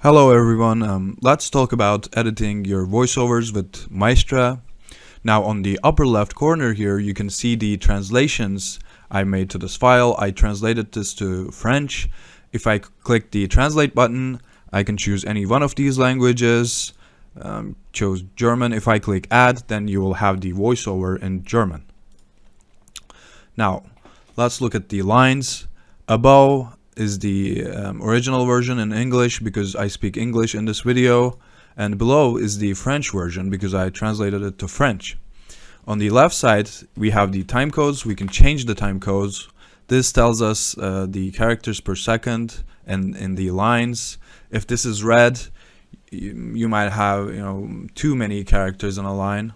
Hello everyone, let's talk about editing your voiceovers with Maestra. Now on the upper left corner here you can see the translations I made to this file. I translated this to French. If I click the translate button, I can choose any one of these languages. Choose German. If I click add, then you will have the voiceover in German. Now let's look at the lines. Above is the original version in English because I speak English in this video, and below is the French version because I translated it to French. On the left side we have the time codes. We can change the time codes. This tells us the characters per second and in the lines. If this is red, you might have too many characters in a line.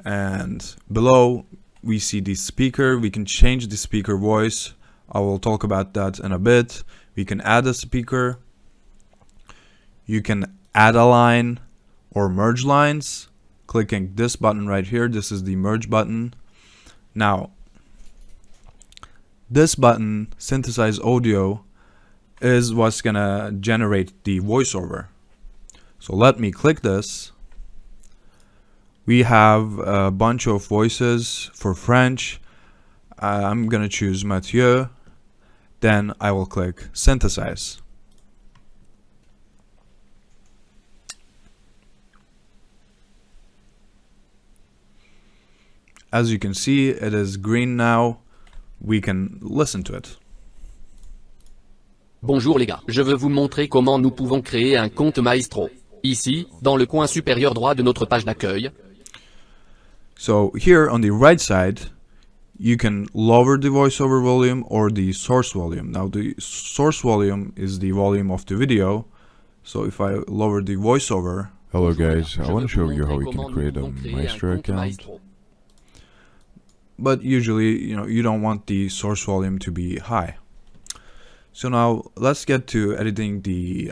And below we see the speaker. We can change the speaker voice. I will talk about that in a bit. We can add a speaker. You can add a line or merge lines. Clicking this button right here, this is the merge button. Now, this button, synthesize audio, is what's gonna generate the voiceover. So let me click this. We have a bunch of voices for French. I'm gonna choose Mathieu. Then I will click synthesize. As you can see, it is green now. We can listen to it. Bonjour les gars, je veux vous montrer comment nous pouvons créer un compte Maestro. Ici, dans le coin supérieur droit de notre page d'accueil. So here on the right side, you can lower the voiceover volume or the source volume. Now the source volume is the volume of the video. So if I lower the voiceover. Hello guys, I want to show you how you can create a Maestra account. But usually, you don't want the source volume to be high. So now let's get to editing the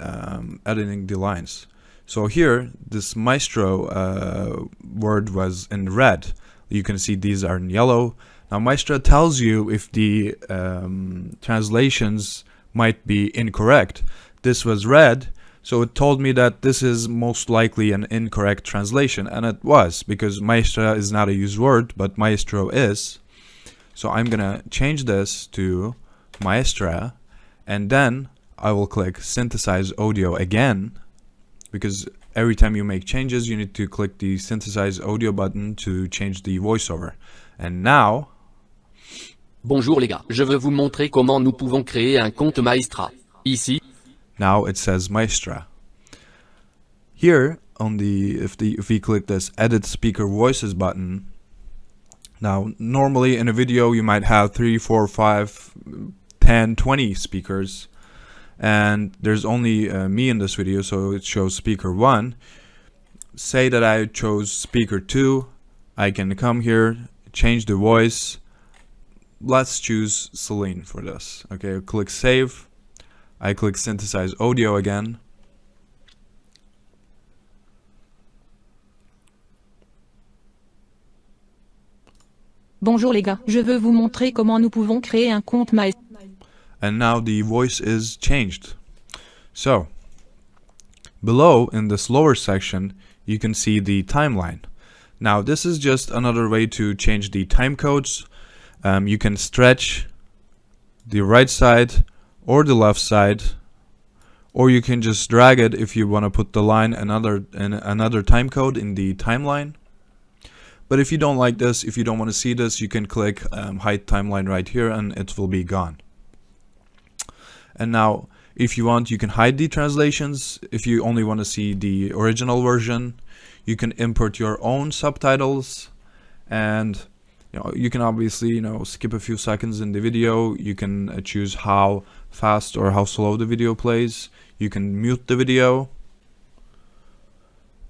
lines. So here, this Maestro word was in red. You can see these are in yellow. Now Maestra tells you if the translations might be incorrect. This was red, so it told me that this is most likely an incorrect translation, and it was, because Maestra is not a used word, but Maestro is. So I'm gonna change this to Maestra, and then I will click synthesize audio again, because every time you make changes you need to click the synthesize audio button to change the voiceover. And now, bonjour les gars, je veux vous montrer comment nous pouvons créer un compte Maestra. Ici. Now it says Maestra. Here on if we click this edit speaker voices button, now normally in a video you might have 3, 4, 5, 10, 20 speakers, and there's only me in this video, so it shows speaker 1. Say that I chose speaker 2, I can come here, change the voice. Let's choose Celine for this. Okay, click save. I click synthesize audio again. Bonjour les gars, je veux vous montrer comment nous pouvons créer un compte Maestra. And now the voice is changed. So, below in this lower section, you can see the timeline. Now this is just another way to change the time codes. You can stretch the right side or the left side, or you can just drag it if you want to put the line in another time code in the timeline. But if you don't like this, if you don't want to see this, you can click hide timeline right here and it will be gone. And now if you want, you can hide the translations. If you only want to see the original version, you can import your own subtitles, and you can obviously skip a few seconds in the video. You can choose how fast or how slow the video plays. You can mute the video.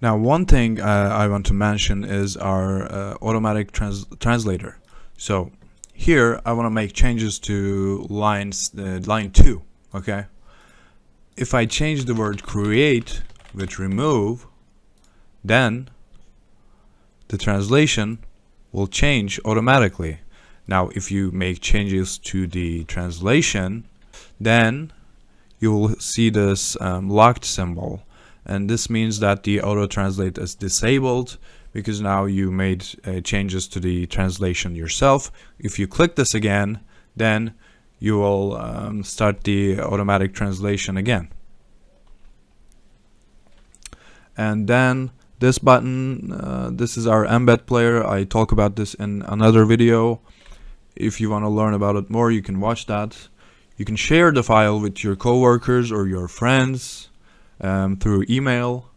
Now one thing I want to mention is our automatic translator. So here I want to make changes to line 2. Okay, if I change the word create with remove, then the translation will change automatically. Now if you make changes to the translation, then you will see this locked symbol, and this means that the auto translate is disabled because now you made changes to the translation yourself. If you click this again, then you will start the automatic translation again. And then this button, this is our embed player. I talk about this in another video. If you want to learn about it more, you can watch that. You can share the file with your coworkers or your friends through email.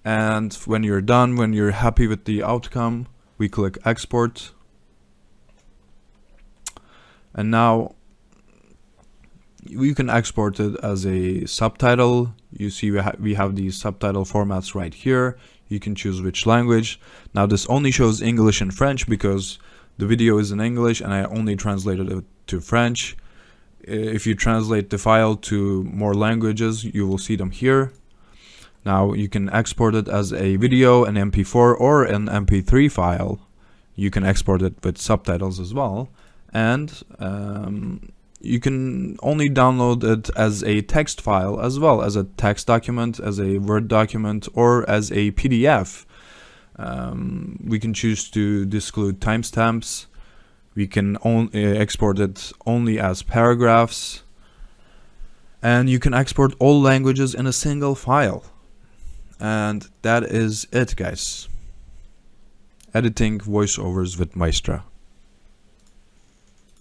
And when you're done, when you're happy with the outcome, we click export. And now you can export it as a subtitle. You see we have these subtitle formats right here. You can choose which language. Now this only shows English and French because the video is in English and I only translated it to French. If you translate the file to more languages, you will see them here. Now you can export it as a video, an MP4 or an MP3 file. You can export it with subtitles as well. And you can only download it as a text file as well, as a text document, as a Word document, or as a PDF. We can choose to disclude timestamps. We can export it only as paragraphs. And you can export all languages in a single file. And that is it, guys. Editing voiceovers with Maestra.